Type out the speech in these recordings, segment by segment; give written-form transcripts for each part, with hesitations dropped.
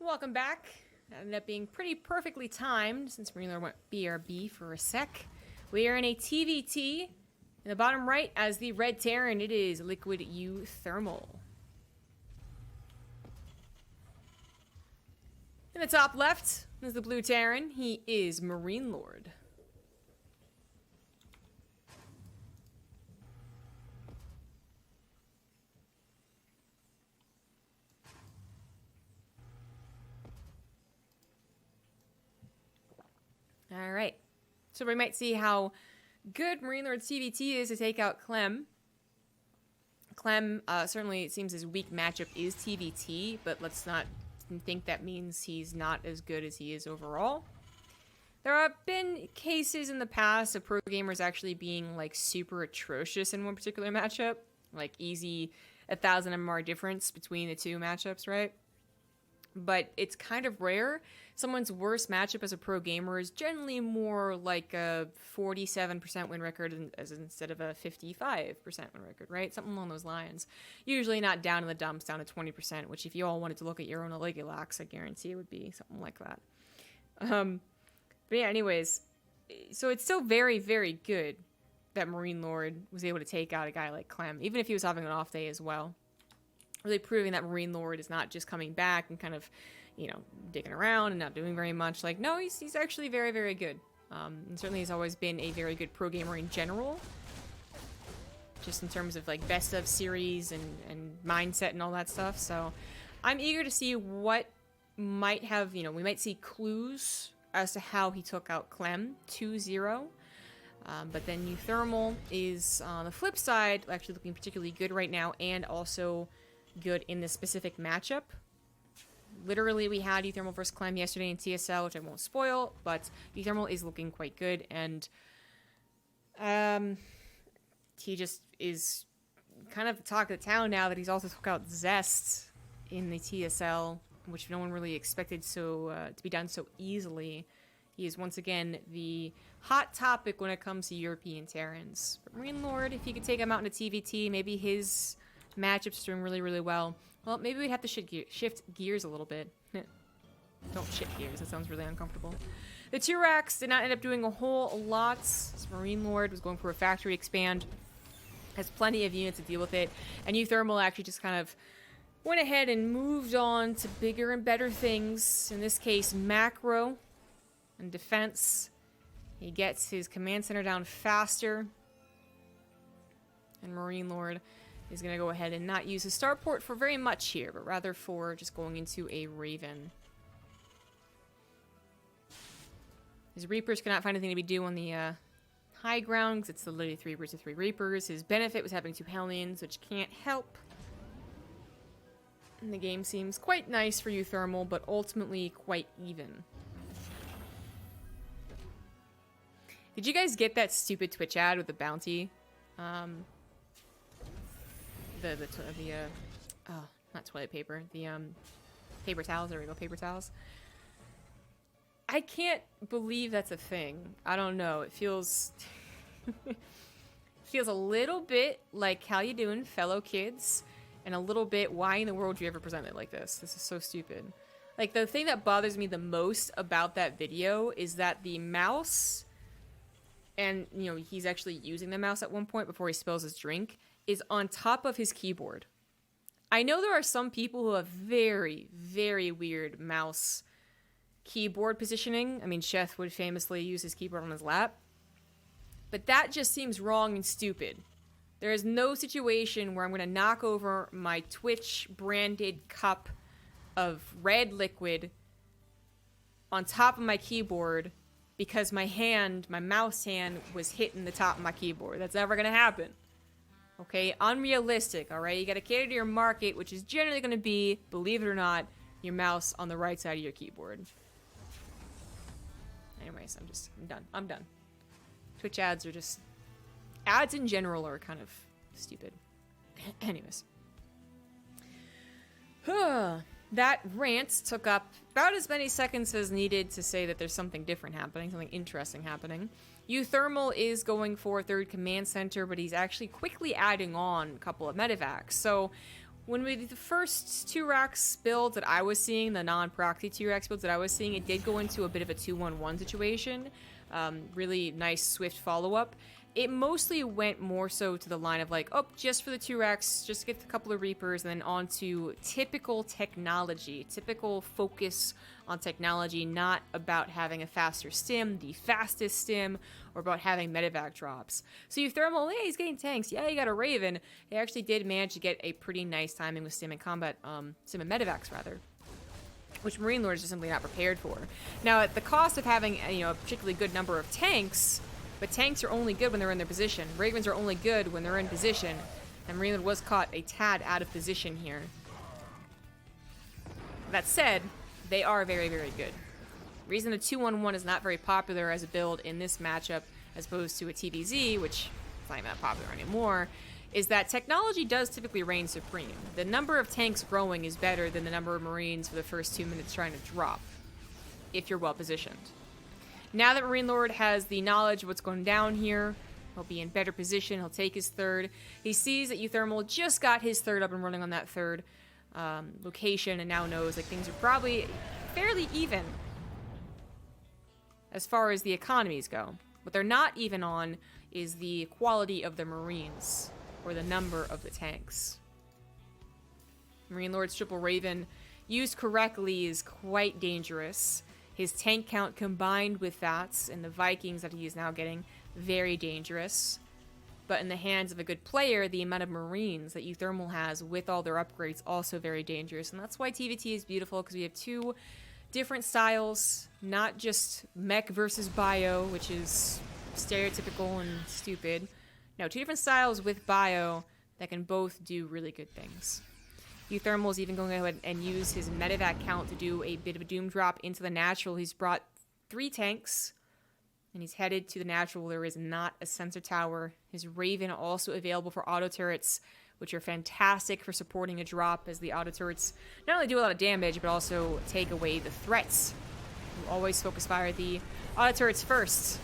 Welcome back. That ended up being pretty perfectly timed since MarineLord went BRB for a sec. We are in a TvT. In the bottom right, as the red Terran, it is liquid uThermal. In the top left is the blue Terran. He is MarineLord. All right, so we might see how good MarineLord's TvT is to take out Clem. Clem, certainly it seems his weak matchup is TvT, but let's not think that means he's not as good as he is overall. There have been cases in the past of pro gamers actually being like super atrocious in one particular matchup, like easy 1,000 MMR difference between the two matchups, right? But it's kind of rare. Someone's worst matchup as a pro gamer is generally more like a 47% win record as instead of a 55% win record, right? Something along those lines. Usually not down in the dumps, down to 20%, which if you all wanted to look at your own Aligulax, I guarantee it would be something like that. But yeah, anyways, so it's still very, very good that MarineLord was able to take out a guy like Clem, even if he was having an off day as well. Really proving that MarineLord is not just coming back and kind of, you know, digging around and not doing very much. Like, no, he's actually very, very good. And certainly he's always been a very good pro gamer in general. Just in terms of, like, best of series and mindset and all that stuff. So I'm eager to see what might have, you know, we might see clues as to how he took out Clem 2-0. But then uThermal is, on the flip side, actually looking particularly good right now and also good in this specific matchup. Literally, we had uThermal versus Clem yesterday in TSL, which I won't spoil, but uThermal is looking quite good, and he just is kind of the talk of the town now that he's also took out Zest in the TSL, which no one really expected to be done so easily. He is once again the hot topic when it comes to European Terrans. But MarineLord, if he could take him out into TvT, maybe his matchup's doing really, really well. Well, maybe we'd have to shift gears a little bit. Don't shift gears, that sounds really uncomfortable. The Turax did not end up doing a whole lot. MarineLord was going for a factory expand. Has plenty of units to deal with it. And uThermal actually just kind of went ahead and moved on to bigger and better things. In this case, macro and defense. He gets his command center down faster. And MarineLord is going to go ahead and not use his starport for very much here, but rather for just going into a Raven. His Reapers cannot find anything to be doing on the high ground, because it's the literally 3 versus 3 Reapers. His benefit was having 2 Hellions, which can't help. And the game seems quite nice for uThermal, but ultimately quite even. Did you guys get that stupid Twitch ad with the bounty? Not toilet paper, the paper towels. There we go, paper towels. I can't believe that's a thing. I don't know, it feels feels a little bit like how you doing, fellow kids, and a little bit why in the world would you ever present it like this? This is so stupid. Like, the thing that bothers me the most about that video is that the mouse, and you know, he's actually using the mouse at one point before he spills his drink, is on top of his keyboard. I know there are some people who have very, very weird mouse keyboard positioning. I mean, Chef would famously use his keyboard on his lap. But that just seems wrong and stupid. There is no situation where I'm going to knock over my Twitch branded cup of red liquid on top of my keyboard because my mouse hand was hitting the top of my keyboard. That's never going to happen. Okay, unrealistic, alright? You gotta cater to your market, which is generally gonna be, believe it or not, your mouse on the right side of your keyboard. Anyways, I'm done. Twitch ads are just... Ads in general are kind of stupid. Anyways. That rant took up about as many seconds as needed to say that there's something different happening, something interesting happening. uThermal is going for 3rd command center, but he's actually quickly adding on a couple of medevacs. So When we did the first 2-Rax builds that I was seeing, the non-proxy 2-Rax builds that I was seeing, it did go into a bit of a 2-1-1 situation. Really nice, swift follow-up. It mostly went more so to the line of like, oh, just for the 2-Rax, just get a couple of Reapers, and then on to typical technology, typical focus on technology, not about having a faster stim, the fastest stim, or about having medevac drops. So uThermal, hey, he's getting tanks. Yeah, he got a Raven. He actually did manage to get a pretty nice timing with stim and combat, stim and medevacs rather, which MarineLord is just simply not prepared for. Now, at the cost of having, you know, a particularly good number of tanks, but tanks are only good when they're in their position. Ravens are only good when they're in position, and MarineLord was caught a tad out of position here. That said, they are very, very good. The reason the 2-1-1 is not very popular as a build in this matchup, as opposed to a TvZ, which is not even that popular anymore, is that technology does typically reign supreme. The number of tanks growing is better than the number of Marines for the first 2 minutes trying to drop, if you're well positioned. Now that MarineLord has the knowledge of what's going down here, he'll be in better position, he'll take his third. He sees that uThermal just got his third up and running on that third location, and now knows like things are probably fairly even as far as the economies go. What they're not even on is the quality of the Marines, or the number of the tanks. MarineLord's triple Raven, used correctly, is quite dangerous. His tank count combined with that, and the Vikings that he is now getting, very dangerous. But in the hands of a good player, the amount of Marines that uThermal has with all their upgrades, also very dangerous. And that's why TvT is beautiful, because we have two different styles, not just mech versus bio, which is stereotypical and stupid. No, two different styles with bio that can both do really good things. uThermal is even going to go ahead and use his medevac count to do a bit of a doom drop into the natural. He's brought 3 tanks, and he's headed to the natural. There is not a sensor tower. His Raven also available for auto turrets, which are fantastic for supporting a drop, as the auto turrets not only do a lot of damage, but also take away the threats. You always focus fire the auto turrets first.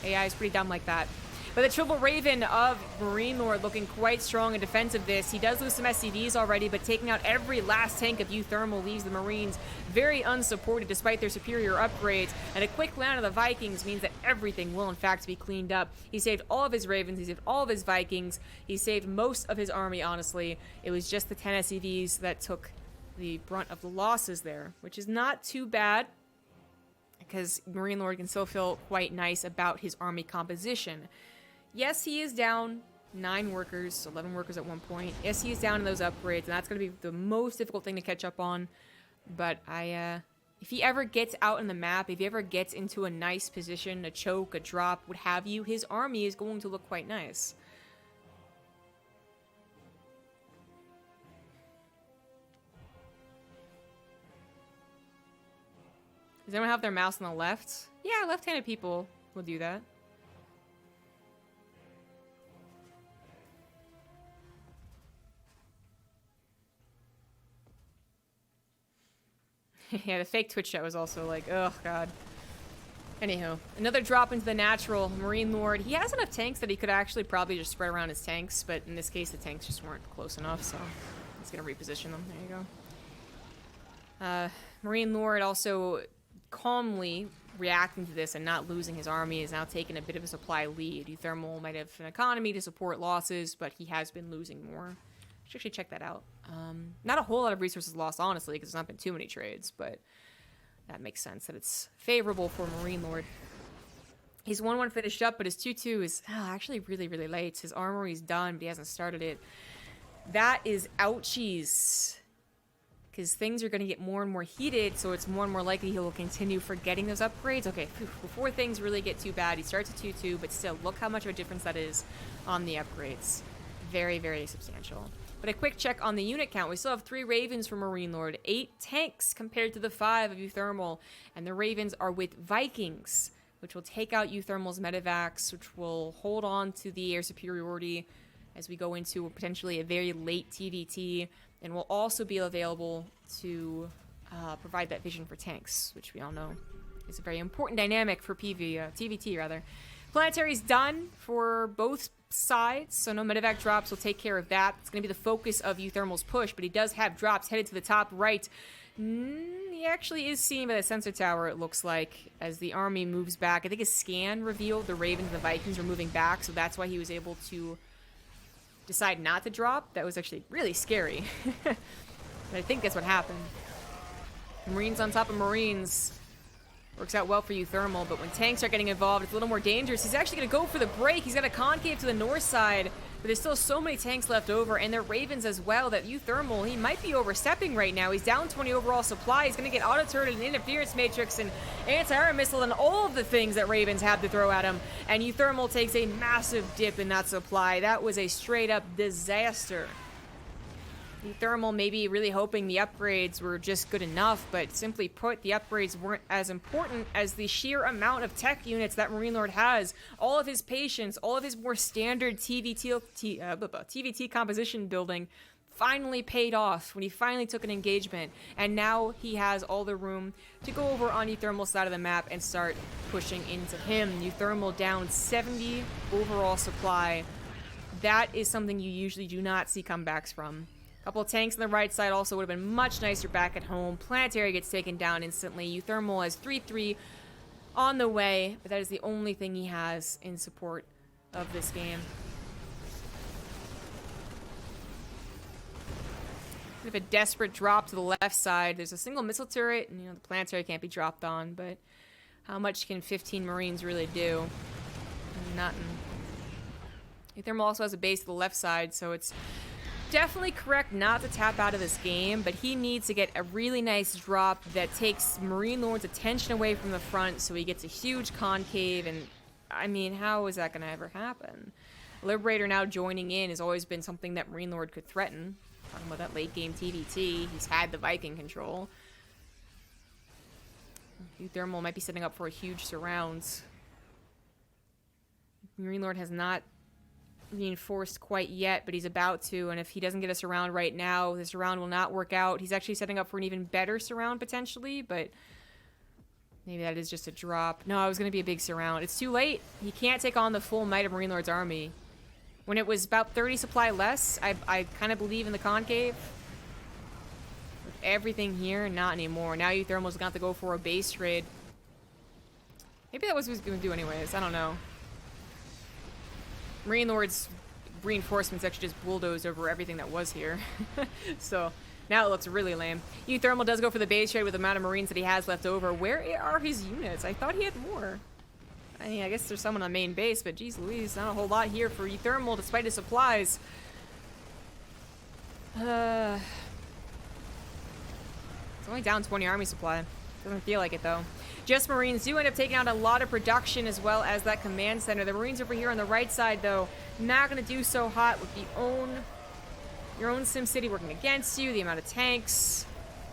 AI is pretty dumb like that. But the triple Raven of MarineLord looking quite strong in defense of this. He does lose some SCVs already, but taking out every last tank of uThermal leaves the Marines very unsupported despite their superior upgrades. And a quick land of the Vikings means that everything will in fact be cleaned up. He saved all of his Ravens, he saved all of his Vikings, he saved most of his army, honestly. It was just the 10 SCVs that took the brunt of the losses there, which is not too bad, because MarineLord can still feel quite nice about his army composition. Yes, he is down 9 workers, 11 workers at one point. Yes, he is down in those upgrades, and that's going to be the most difficult thing to catch up on. But if he ever gets out in the map, if he ever gets into a nice position, a choke, a drop, what have you, his army is going to look quite nice. Does anyone have their mouse on the left? Yeah, left-handed people will do that. Yeah, the fake Twitch chat was also like, oh god. Anywho, another drop into the natural. MarineLord, he has enough tanks that he could actually probably just spread around his tanks, but in this case the tanks just weren't close enough, so he's gonna reposition them. There you go. MarineLord also calmly reacting to this and not losing his army is now taking a bit of a supply lead. uThermal might have an economy to support losses, but he has been losing more. Should actually check that out. Not a whole lot of resources lost, honestly, because there's not been too many trades, but that makes sense that it's favorable for MarineLord. His 1-1 finished up, but his 2-2 is actually really, really late. His armory's done, but he hasn't started it. That is ouchies, because things are going to get more and more heated, so it's more and more likely he will continue forgetting those upgrades. Okay, before things really get too bad, he starts at 2-2, but still, look how much of a difference that is on the upgrades. Very, very substantial. But a quick check on the unit count. We still have 3 Ravens for MarineLord, 8 tanks compared to the 5 of uThermal, and the Ravens are with Vikings, which will take out uThermal's medevacs, which will hold on to the air superiority as we go into potentially a very late TvT, and will also be available to provide that vision for tanks, which we all know is a very important dynamic for TvT rather. Planetary's done for both side, so no medevac drops will take care of that. It's going to be the focus of uThermal's push, but he does have drops headed to the top right. He actually is seen by the sensor tower, it looks like, as the army moves back. I think his scan revealed the Ravens and the Vikings were moving back, so that's why he was able to decide not to drop. That was actually really scary. But I think that's what happened. Marines on top of Marines. Works out well for uThermal, but when tanks start getting involved, it's a little more dangerous. He's actually going to go for the break. He's got a concave to the north side, but there's still so many tanks left over, and they're Ravens as well, that uThermal, he might be overstepping right now. He's down 20 overall supply. He's going to get auto-turret and interference matrix and anti-air missile and all of the things that Ravens have to throw at him, and uThermal takes a massive dip in that supply. That was a straight-up disaster. uThermal maybe really hoping the upgrades were just good enough, but simply put, the upgrades weren't as important as the sheer amount of tech units that MarineLord has. All of his patience, all of his more standard TvT composition building finally paid off when he finally took an engagement, and now he has all the room to go over on uThermal's side of the map and start pushing into him. uThermal down 70 overall supply. That is something you usually do not see comebacks from. Couple of tanks on the right side also would have been much nicer back at home. Planetary gets taken down instantly. uThermal has 3-3 on the way, but that is the only thing he has in support of this game. Bit of a desperate drop to the left side. There's a single missile turret, and the Planetary can't be dropped on, but how much can 15 Marines really do? Nothing. uThermal also has a base to the left side, so it's definitely correct not to tap out of this game, but he needs to get a really nice drop that takes MarineLord's attention away from the front so he gets a huge concave, and I mean, how is that going to ever happen? Liberator now joining in has always been something that MarineLord could threaten. Talking about that late game TvT, he's had the Viking control. uThermal might be setting up for a huge surrounds. MarineLord has not reinforced quite yet, but he's about to, and if he doesn't get a surround right now, the surround will not work out. He's actually setting up for an even better surround potentially, but maybe that is just a drop. No, it was going to be a big surround. It's too late. He can't take on the full might of MarineLord's army. When it was about 30 supply less, I kind of believe in the concave. With everything here, not anymore. Now uThermal's got to go for a base trade. Maybe that was what he was going to do anyways. I don't know. MarineLord's reinforcements actually just bulldozed over everything that was here. So now it looks really lame. uThermal does go for the base trade with the amount of Marines that he has left over. Where are his units? I thought he had more. I mean, I guess there's someone on main base, but geez Louise, not a whole lot here for uThermal despite his supplies. It's only down 20 army supply. Doesn't feel like it though. Just Marines do end up taking out a lot of production as well as that command center. The Marines over here on the right side though, not going to do so hot with your own SimCity working against you, the amount of tanks.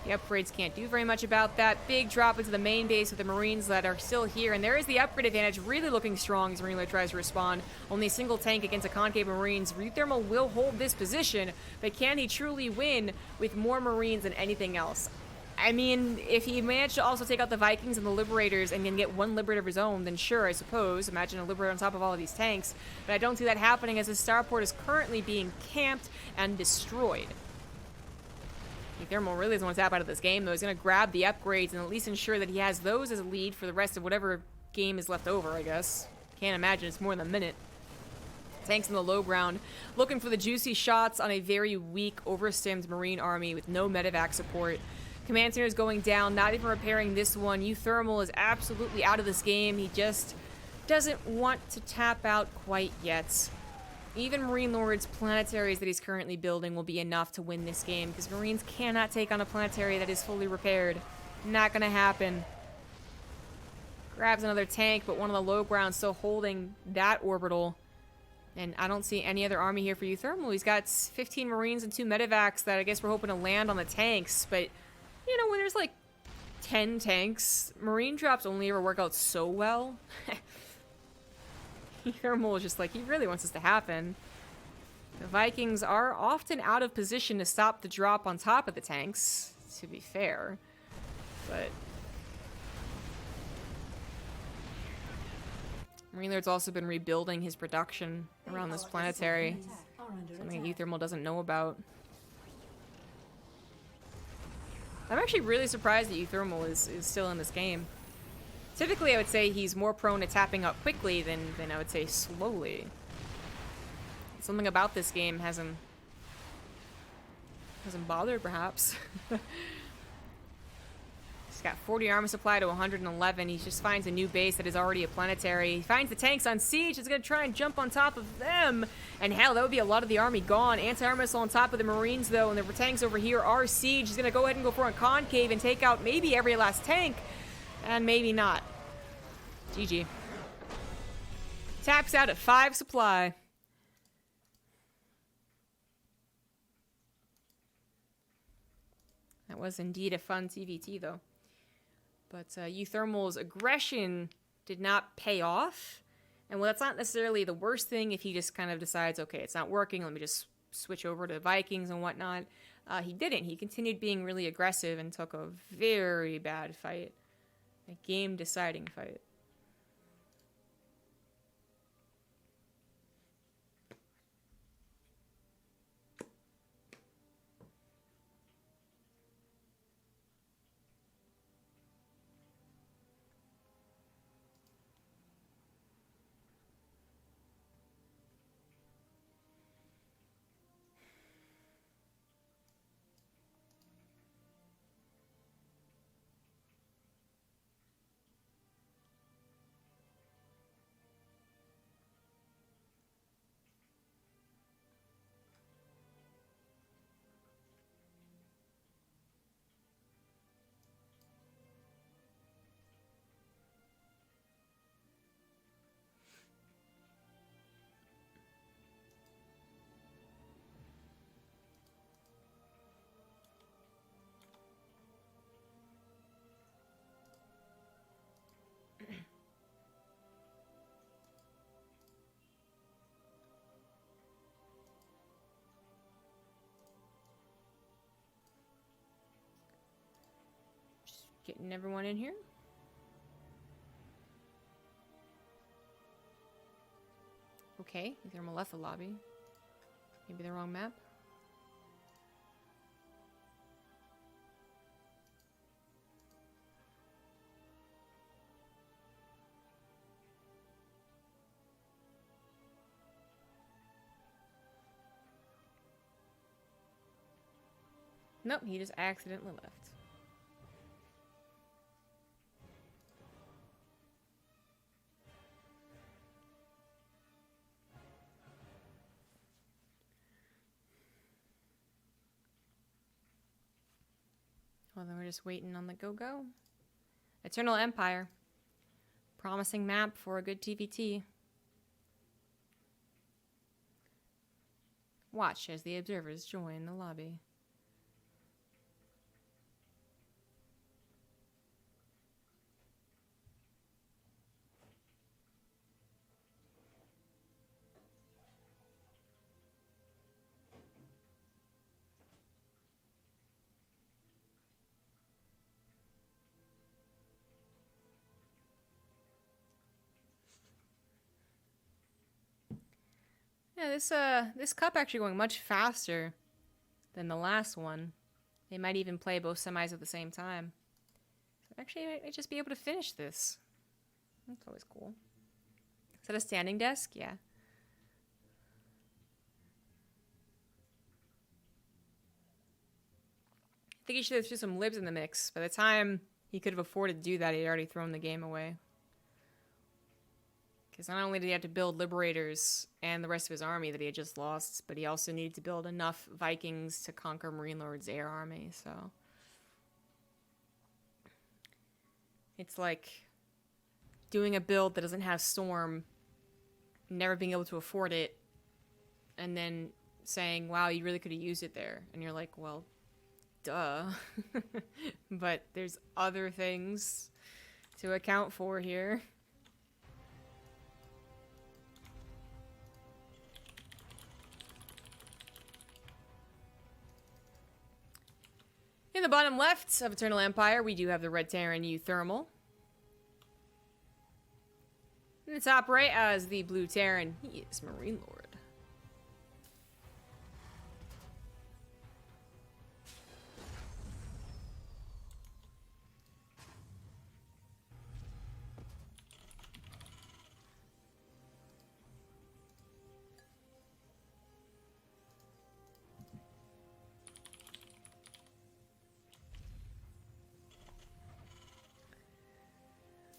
The upgrades can't do very much about that. Big drop into the main base with the Marines that are still here. And there is the upgrade advantage really looking strong as MarineLord tries to respond. Only a single tank against a concave of Marines. uThermal will hold this position, but can he truly win with more Marines than anything else? I mean, if he managed to also take out the Vikings and the Liberators and then get one Liberator of his own, then sure, I suppose. Imagine a Liberator on top of all of these tanks. But I don't see that happening as the starport is currently being camped and destroyed. uThermal really doesn't want to tap out of this game, though. He's going to grab the upgrades and at least ensure that he has those as a lead for the rest of whatever game is left over, I guess. Can't imagine it's more than a minute. Tanks in the low ground, looking for the juicy shots on a very weak, overstimmed Marine army with no medevac support. Command center is going down, not even repairing this one. uThermal is absolutely out of this game. He just doesn't want to tap out quite yet. Even MarineLord's planetaries that he's currently building will be enough to win this game, because Marines cannot take on a planetary that is fully repaired. Not gonna happen. Grabs another tank, but one on the low ground still holding that orbital. And I don't see any other army here for uThermal. He's got 15 Marines and 2 medevacs that I guess we're hoping to land on the tanks, but you know, when there's like 10 tanks, Marine drops only ever work out so well. uThermal is just like, he really wants this to happen. The Vikings are often out of position to stop the drop on top of the tanks, to be fair. But MarineLord's also been rebuilding his production around this planetary. Something uThermal doesn't know about. I'm actually really surprised that uThermal is still in this game. Typically, I would say he's more prone to tapping up quickly than I would say slowly. Something about this game hasn't bothered, perhaps. He's got 40 armor supply to 111. He just finds a new base that is already a planetary. He finds the tanks on siege. He's going to try and jump on top of them. And hell, that would be a lot of the army gone. Anti-armor missile on top of the Marines, though. And the tanks over here are siege. He's going to go ahead and go for a concave and take out maybe every last tank. And maybe not. GG. Taps out at 5 supply. That was indeed a fun TvT, though. But uThermal's aggression did not pay off. And well, that's not necessarily the worst thing if he just kind of decides, okay, it's not working, let me just switch over to Vikings and whatnot. He didn't. He continued being really aggressive and took a very bad fight. A game-deciding fight. Getting everyone in here. Okay, uThermal left the lobby. Maybe the wrong map. Nope, he just accidentally left. Well, then we're just waiting on the go-go. Eternal Empire. Promising map for a good TvT. Watch as the observers join the lobby. Yeah, this cup actually going much faster than the last one. They might even play both semis at the same time. So actually, I might just be able to finish this. That's always cool. Is that a standing desk? Yeah. I think he should have threw some libs in the mix. By the time he could have afforded to do that, he had already thrown the game away. Because not only did he have to build Liberators and the rest of his army that he had just lost, but he also needed to build enough Vikings to conquer MarineLord's air army, so... It's like doing a build that doesn't have Storm, never being able to afford it, and then saying, wow, you really could have used it there. And you're like, well, duh. But there's other things to account for here. In the bottom left of Eternal Empire, we do have the Red Terran uThermal. In the top right as the Blue Terran, he is MarineLord.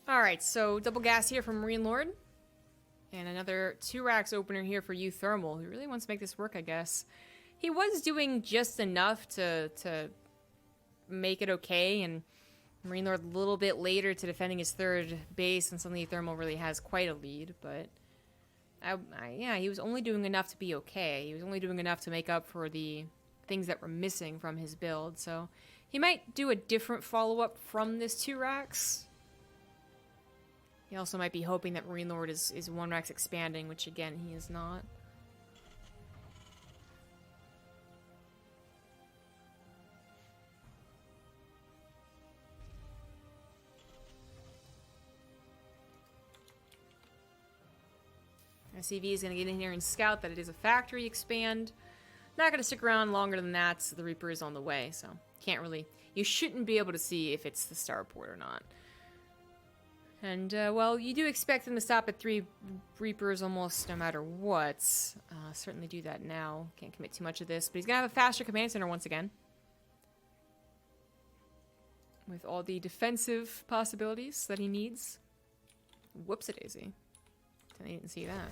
Alright, so double gas here from MarineLord. And another 2 racks opener here for uThermal, who really wants to make this work, I guess. He was doing just enough to make it okay, and MarineLord a little bit later to defending his 3rd base, and suddenly uThermal really has quite a lead, but yeah, he was only doing enough to be okay. He was only doing enough to make up for the things that were missing from his build, so he might do a different follow-up from this 2 racks. He also might be hoping that MarineLord is 1 racks expanding, which again, he is not. SCV is going to get in here and scout that it is a factory expand. Not going to stick around longer than that, so the Reaper is on the way, so can't really... You shouldn't be able to see if it's the starport or not. And, well, you do expect him to stop at 3 Reapers almost no matter what. Certainly do that now. Can't commit too much of this, but he's going to have a faster command center once again. With all the defensive possibilities that he needs. Whoops-a-daisy. I didn't see that.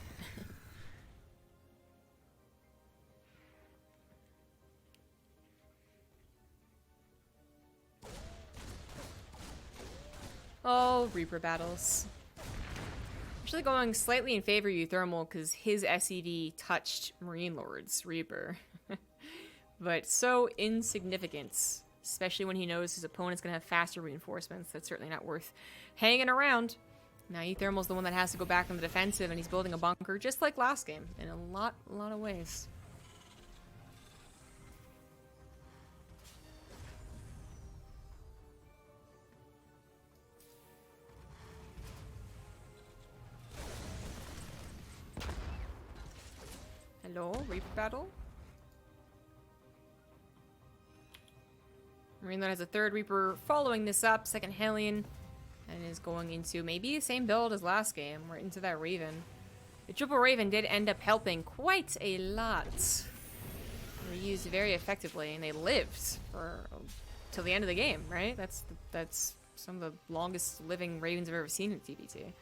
Oh, Reaper battles. Actually going slightly in favor of uThermal because his SEV touched MarineLord's Reaper. But so insignificant, especially when he knows his opponent's going to have faster reinforcements. That's certainly not worth hanging around. Now uThermal's the one that has to go back on the defensive, and he's building a bunker just like last game in a lot of ways. Hello, Reaper battle. MarineLord has a 3rd Reaper following this up, 2nd Hellion, and is going into maybe the same build as last game, right into that Raven. The triple Raven did end up helping quite a lot. They were used very effectively, and they lived for till the end of the game, right? That's some of the longest living Ravens I've ever seen in TvT.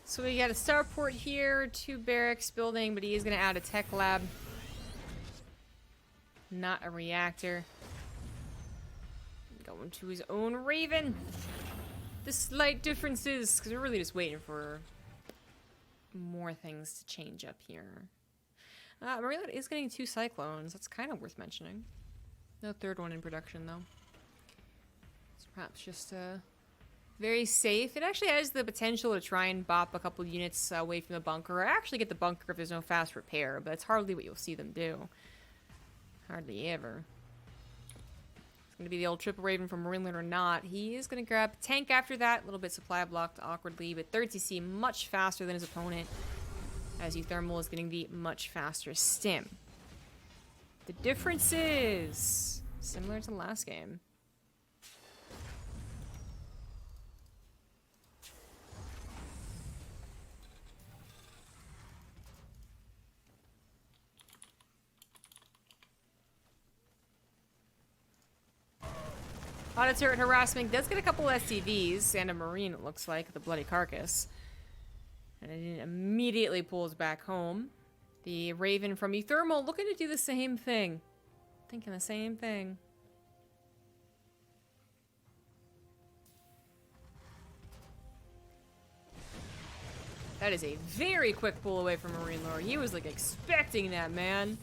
So we got a starport here, 2 barracks building, but he is going to add a tech lab. Not a reactor. Going to his own Raven. The slight differences, because we're really just waiting for more things to change up here. MarineLord is getting 2 Cyclones. That's kind of worth mentioning. No 3rd one in production, though. It's perhaps just very safe. It actually has the potential to try and bop a couple units away from the bunker, or actually get the bunker if there's no fast repair, but it's hardly what you'll see them do. Hardly ever. It's going to be the old triple Raven from MarineLord or not. He is going to grab tank after that. A little bit supply blocked awkwardly, but 3rd CC much faster than his opponent, as uThermal is getting the much faster stim. The difference is similar to last game. Auto turret harassment does get a couple SCVs and a Marine, it looks like, the bloody carcass. And it immediately pulls back home. The Raven from uThermal looking to do the same thing. Thinking the same thing. That is a very quick pull away from MarineLord. He was, like, expecting that, man.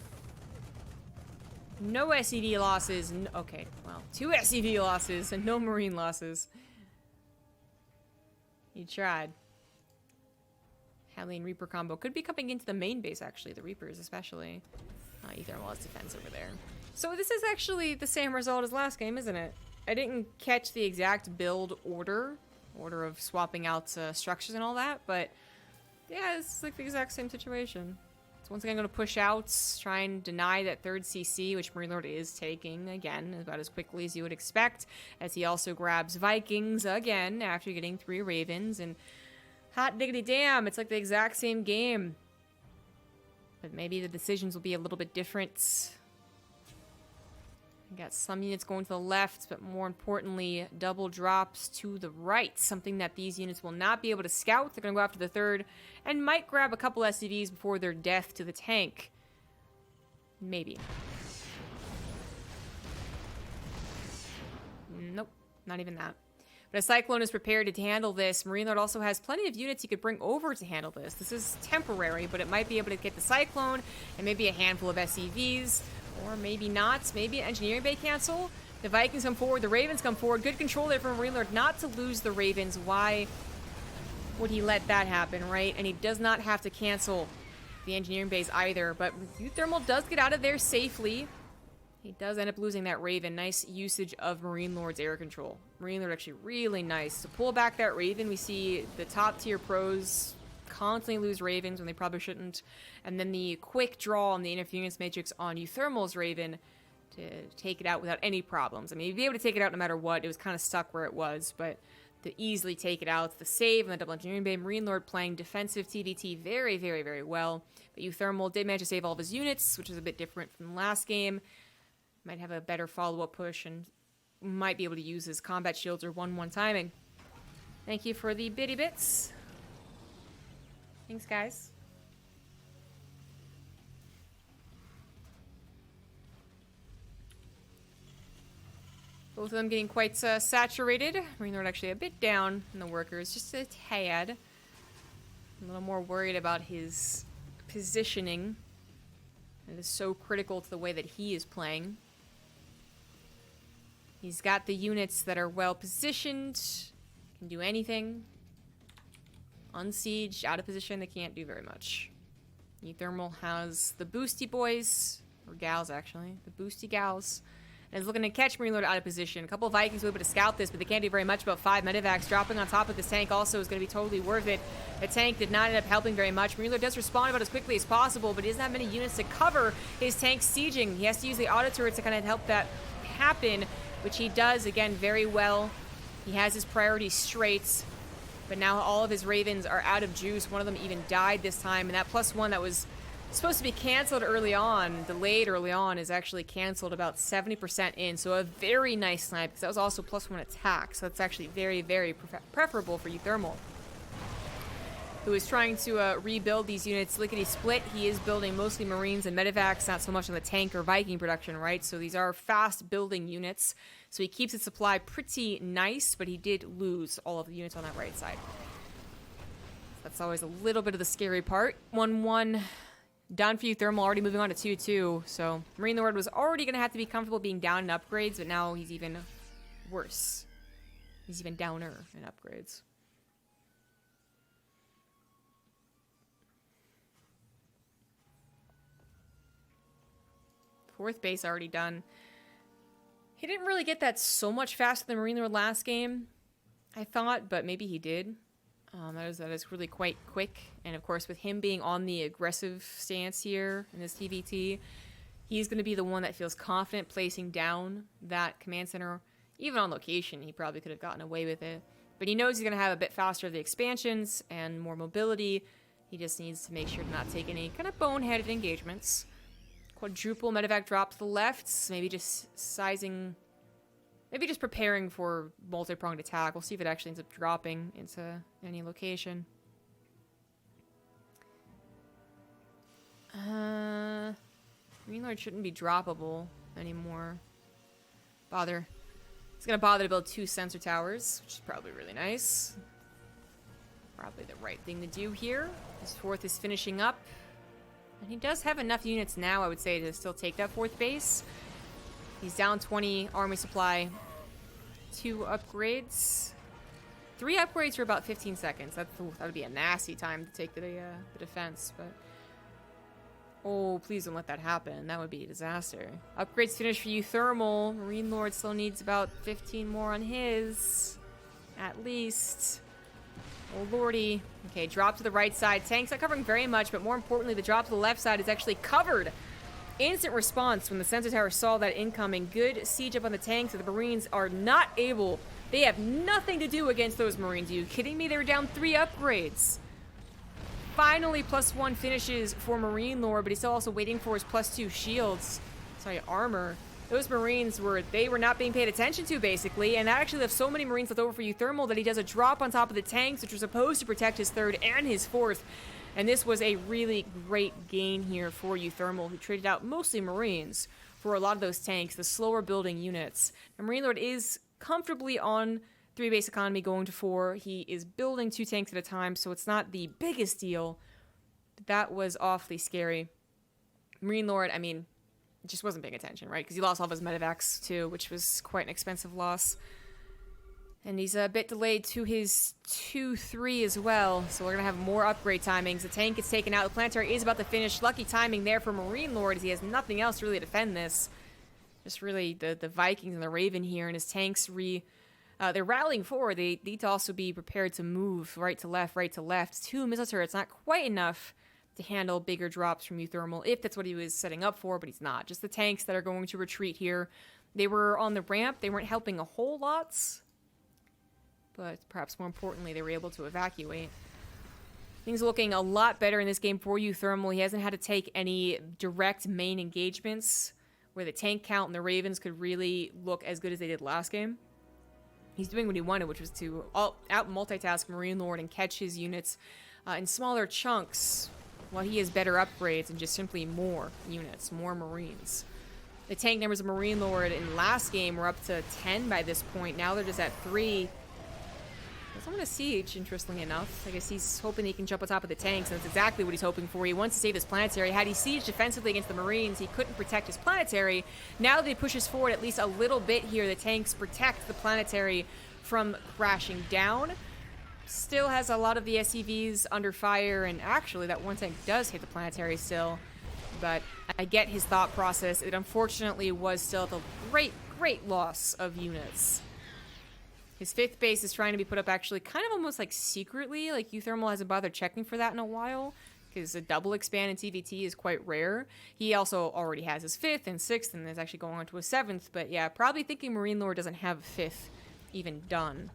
No SCV losses. Okay, well, 2 SCV losses and no Marine losses. He tried. Halley and Reaper combo could be coming into the main base, actually. The Reapers, especially. eThermal has defense over there. So this is actually the same result as last game, isn't it? I didn't catch the exact build order of swapping out structures and all that, but yeah, it's like the exact same situation. So once again, I'm going to push out, try and deny that third CC, which MarineLord is taking, again, about as quickly as you would expect, as he also grabs Vikings again after getting 3 Ravens, and hot diggity damn, it's like the exact same game. But maybe the decisions will be a little bit different. Got some units going to the left, but more importantly, double drops to the right. Something that these units will not be able to scout. They're going to go after the third and might grab a couple SCVs before their death to the tank. Maybe. Nope, not even that. But a Cyclone is prepared to handle this. MarineLord also has plenty of units he could bring over to handle this. This is temporary, but it might be able to get the Cyclone and maybe a handful of SCVs. Or maybe not. Maybe an engineering bay cancel. The Vikings come forward. The Ravens come forward. Good control there from MarineLord not to lose the Ravens. Why would he let that happen, right? And he does not have to cancel the engineering bays either. But uThermal does get out of there safely. He does end up losing that Raven. Nice usage of MarineLord's air control. MarineLord actually really nice. To pull back that Raven, we see the top tier pros constantly lose Ravens when they probably shouldn't. And then the quick draw on the interference matrix on uThermal's Raven to take it out without any problems. I mean, you'd be able to take it out no matter what. It was kind of stuck where it was, but to easily take it out, the save and the double engineering bay. MarineLord playing defensive TvT very, very, very well. But uThermal did manage to save all of his units, which is a bit different from the last game. Might have a better follow-up push and might be able to use his combat shields or 1-1 timing. Thank you for the bitty bits. Thanks, guys. Both of them getting quite saturated. MarineLord actually a bit down in the workers, just a tad. I'm a little more worried about his positioning. It is so critical to the way that he is playing. He's got the units that are well positioned, can do anything. Unsieged, out of position, they can't do very much. uThermal has the boosty boys, or gals actually, the boosty gals, and is looking to catch MarineLord out of position. A couple of Vikings will be able to scout this, but they can't do very much. About 5 medevacs dropping on top of this tank also is going to be totally worth it. The tank did not end up helping very much. MarineLord does respond about as quickly as possible, but he doesn't have many units to cover his tank sieging. He has to use the auto turrets to kind of help that happen, which he does, again, very well. He has his priorities straight. But now all of his Ravens are out of juice. One of them even died this time. And that +1 that was supposed to be canceled early on, delayed early on, is actually canceled about 70% in. So a very nice snipe, because that was also +1 attack. So that's actually very, very preferable for uThermal, who is trying to rebuild these units lickety-split. He is building mostly Marines and medevacs, not so much on the tank or Viking production, right? So these are fast-building units. So he keeps his supply pretty nice, but he did lose all of the units on that right side. That's always a little bit of the scary part. 1-1 down for uThermal, already moving on to 2-2. So MarineLord was already going to have to be comfortable being down in upgrades, but now he's even worse. He's even downer in upgrades. Fourth base already done. He didn't really get that so much faster than MarineLord last game, I thought, but maybe he did. That is really quite quick. And of course, with him being on the aggressive stance here in this TvT, he's going to be the one that feels confident placing down that command center. Even on location, he probably could have gotten away with it. But he knows he's going to have a bit faster of the expansions and more mobility. He just needs to make sure to not take any kind of boneheaded engagements. Quadruple medevac drop to the left. Maybe just sizing... Maybe just preparing for multi-pronged attack. We'll see if it actually ends up dropping into any location. MarineLord shouldn't be droppable anymore. It's gonna bother to build 2 sensor towers, which is probably really nice. Probably the right thing to do here. His fourth is finishing up. And he does have enough units now, I would say, to still take that fourth base. He's down 20 army supply. 2 upgrades. 3 upgrades for about 15 seconds. That would be a nasty time to take the defense, but... Oh, please don't let that happen. That would be a disaster. Upgrades finished for uThermal. MarineLord still needs about 15 more on his. At least. Oh, lordy. Okay, drop to the right side. Tank's not covering very much, but more importantly, the drop to the left side is actually covered. Instant response when the sensor tower saw that incoming. Good siege up on the tanks, so the Marines are not able... They have nothing to do against those Marines. Are you kidding me? They were down 3 upgrades. Finally, +1 finishes for MarineLord, but he's still also waiting for his +2 shields. Sorry, armor. Those Marines were not being paid attention to, basically, and that actually left so many Marines left over for uThermal that he does a drop on top of the tanks, which were supposed to protect his 3rd and his 4th. And this was a really great gain here for uThermal, who traded out mostly Marines for a lot of those tanks, the slower building units. And MarineLord is comfortably on 3 base economy going to 4. He is building 2 tanks at a time, so it's not the biggest deal. But that was awfully scary. MarineLord, I mean, just wasn't paying attention, right? Because he lost all of his medevacs too, which was quite an expensive loss. And he's a bit delayed to his 2-3 as well, so we're going to have more upgrade timings. The tank is taken out. The planetary is about to finish. Lucky timing there for MarineLord, as he has nothing else to really defend this. Just really the Vikings and the Raven here, and his tanks they're rallying forward. They need to also be prepared to move right to left. 2 missile turrets, not quite enough to handle bigger drops from uThermal, if that's what he was setting up for, but he's not. Just the tanks that are going to retreat here. They were on the ramp. They weren't helping a whole lot, but perhaps more importantly, they were able to evacuate. Things are looking a lot better in this game for uThermal. He hasn't had to take any direct main engagements where the tank count and the Ravens could really look as good as they did last game. He's doing what he wanted, which was to out-multitask MarineLord and catch his units in smaller chunks, while he has better upgrades and just simply more units, more Marines. The tank numbers of MarineLord in last game were up to 10 by this point. Now they're just at 3. Doesn't want to siege, interestingly enough. I guess he's hoping he can jump on top of the tanks, and that's exactly what he's hoping for. He wants to save his planetary. Had he sieged defensively against the Marines, he couldn't protect his planetary. Now that he pushes forward at least a little bit here, the tanks protect the planetary from crashing down. Still has a lot of the SCVs under fire, and actually that one tank does hit the planetary still. But I get his thought process. It unfortunately was still the great loss of units. His 5th base is trying to be put up actually kind of almost like secretly. Like uThermal hasn't bothered checking for that in a while, because a double expand in TvT is quite rare. He also already has his 5th and 6th and is actually going on to a 7th. But yeah, probably thinking MarineLord doesn't have a 5th even done.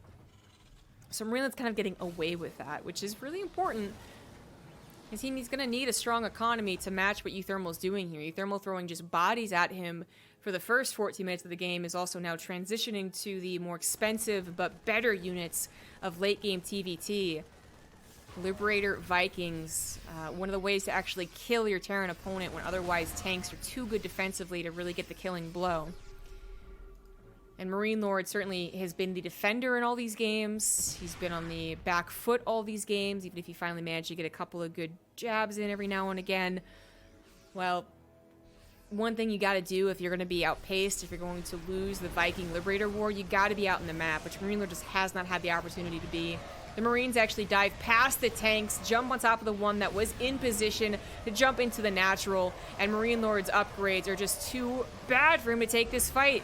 So MarineLord's kind of getting away with that, which is really important. Because he's going to need a strong economy to match what uThermal's doing here. uThermal throwing just bodies at him for the first 14 minutes of the game is also now transitioning to the more expensive but better units of late game TvT. Liberator Vikings, one of the ways to actually kill your Terran opponent when otherwise tanks are too good defensively to really get the killing blow. And MarineLord certainly has been the defender in all these games. He's been on the back foot all these games, even if he finally managed to get a couple of good jabs in every now and again. Well, one thing you gotta do if you're gonna be outpaced, if you're going to lose the Viking Liberator War, you gotta be out in the map, which MarineLord just has not had the opportunity to be. The Marines actually dive past the tanks, jump on top of the one that was in position to jump into the natural, and MarineLord's upgrades are just too bad for him to take this fight.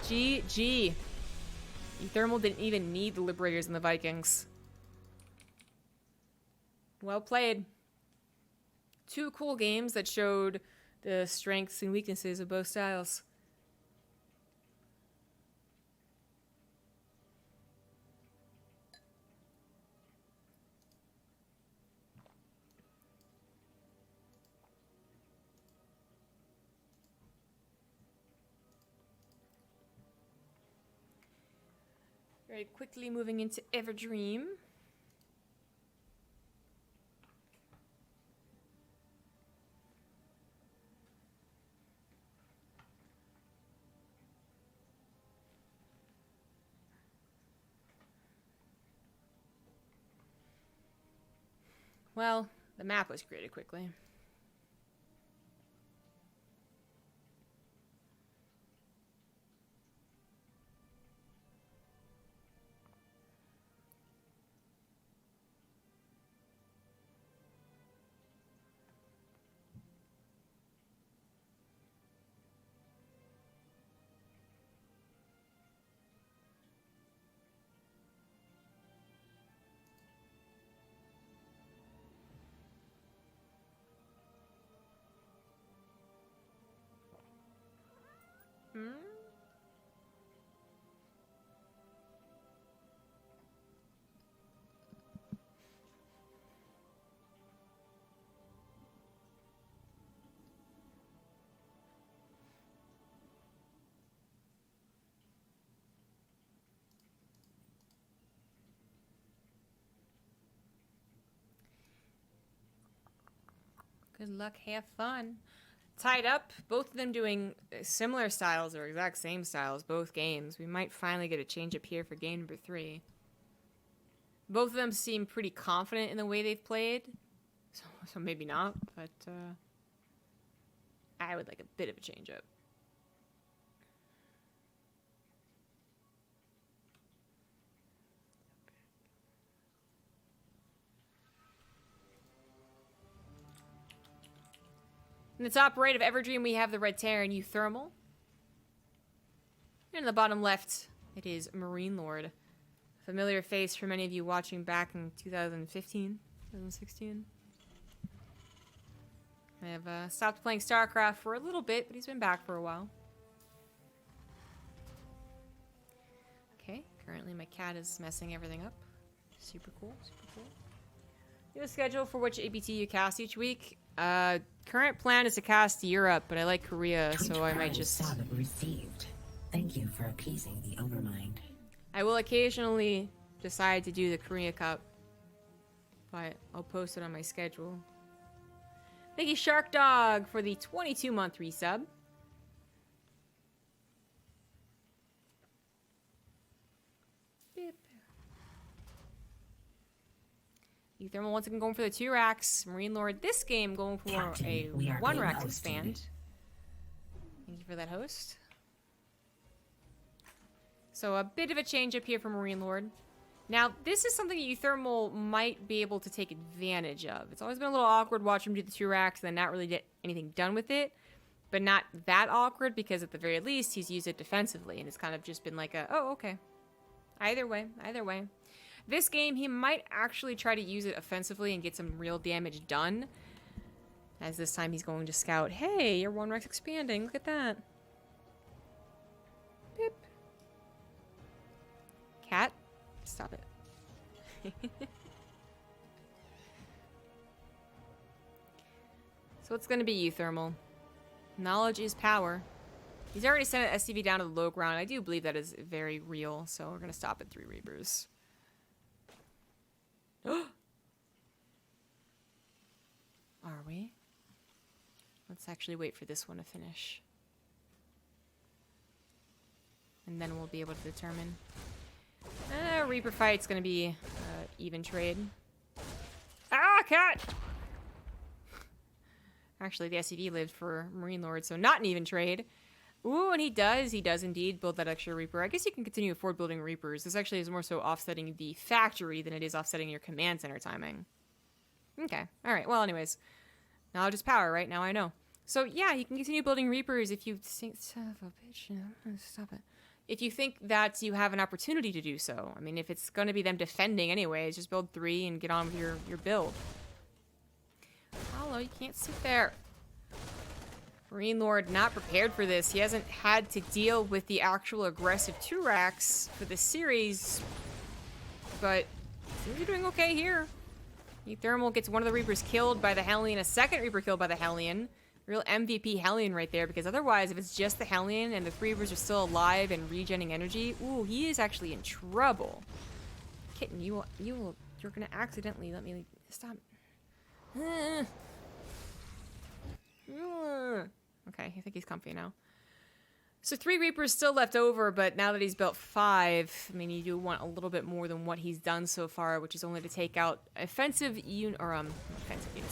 GG. uThermal didn't even need the Liberators and the Vikings. Well played. 2 cool games that showed the strengths and weaknesses of both styles. Very quickly moving into Everdream. Well, the map was created quickly. Hmm? Good luck, have fun. Tied up, both of them doing similar styles or exact same styles, both games. We might finally get a change up here for game number 3. Both of them seem pretty confident in the way they've played. So maybe not, but I would like a bit of a change up. In the top right of Everdream, we have the Red Terran uThermal. And in the bottom left, it is MarineLord. Familiar face for many of you watching back in 2015, 2016. I have stopped playing Starcraft for a little bit, but he's been back for a while. Okay, currently my cat is messing everything up. Super cool, super cool. You have a schedule for which EPT you cast each week? Current plan is to cast Europe, but I like Korea, so I might just... Received. Thank you for appeasing the Overmind. I will occasionally decide to do the Korea Cup, but I'll post it on my schedule. Thank you, Shark Dog, for the 22-month resub. Beep. uThermal once again going for the 2 racks. MarineLord this game going for Captain, a 1 rack to expand. Thank you for that, host. So a bit of a change up here for MarineLord. Now, this is something that uThermal might be able to take advantage of. It's always been a little awkward watching him do the 2 racks and then not really get anything done with it. But not that awkward because at the very least, he's used it defensively. And it's kind of just been like a, oh, okay. Either way, either way. This game, he might actually try to use it offensively and get some real damage done. As this time he's going to scout, hey, your 1 rack's expanding. Look at that. Beep. Cat, stop it. So it's going to be uThermal. Knowledge is power. He's already sent an SCV down to the low ground. I do believe that is very real, so we're going to stop at 3 Reapers. Are we? Let's actually wait for this one to finish. And then we'll be able to determine. Reaper fight's gonna be even trade. Ah, cat! Actually, the SCV lived for MarineLord, so not an even trade. Ooh, and he does indeed build that extra Reaper. I guess you can continue afford building Reapers. This actually is more so offsetting the factory than it is offsetting your command center timing. Okay, alright, well anyways. Knowledge is power, right? Now I know. So yeah, you can continue building Reapers if you think... Son of a bitch, stop it. If you think that you have an opportunity to do so. I mean, if it's going to be them defending anyways, just build 3 and get on with your build. Hello, you can't sit there. MarineLord not prepared for this. He hasn't had to deal with the actual aggressive 2 racks for the series. But seems to be doing okay here. uThermal gets one of the Reapers killed by the Hellion, a second Reaper killed by the Hellion. Real MVP Hellion right there, because otherwise, if it's just the Hellion and the 3 Reapers are still alive and regenning energy, ooh, he is actually in trouble. Kitten, you're gonna accidentally let me stop. Okay, I think he's comfy now. So 3 Reapers still left over, but now that he's built 5, I mean, you do want a little bit more than what he's done so far, which is only to take out offensive units,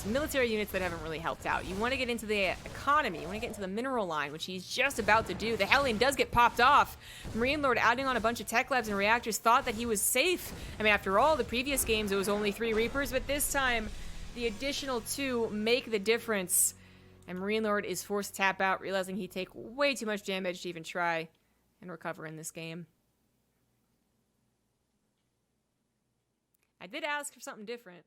military units that haven't really helped out. You want to get into the economy, you want to get into the mineral line, which he's just about to do. The Hellion does get popped off. MarineLord adding on a bunch of tech labs and reactors thought that he was safe. I mean, after all, the previous games it was only 3 Reapers, but this time the additional 2 make the difference. And MarineLord is forced to tap out, realizing he'd take way too much damage to even try and recover in this game. I did ask for something different.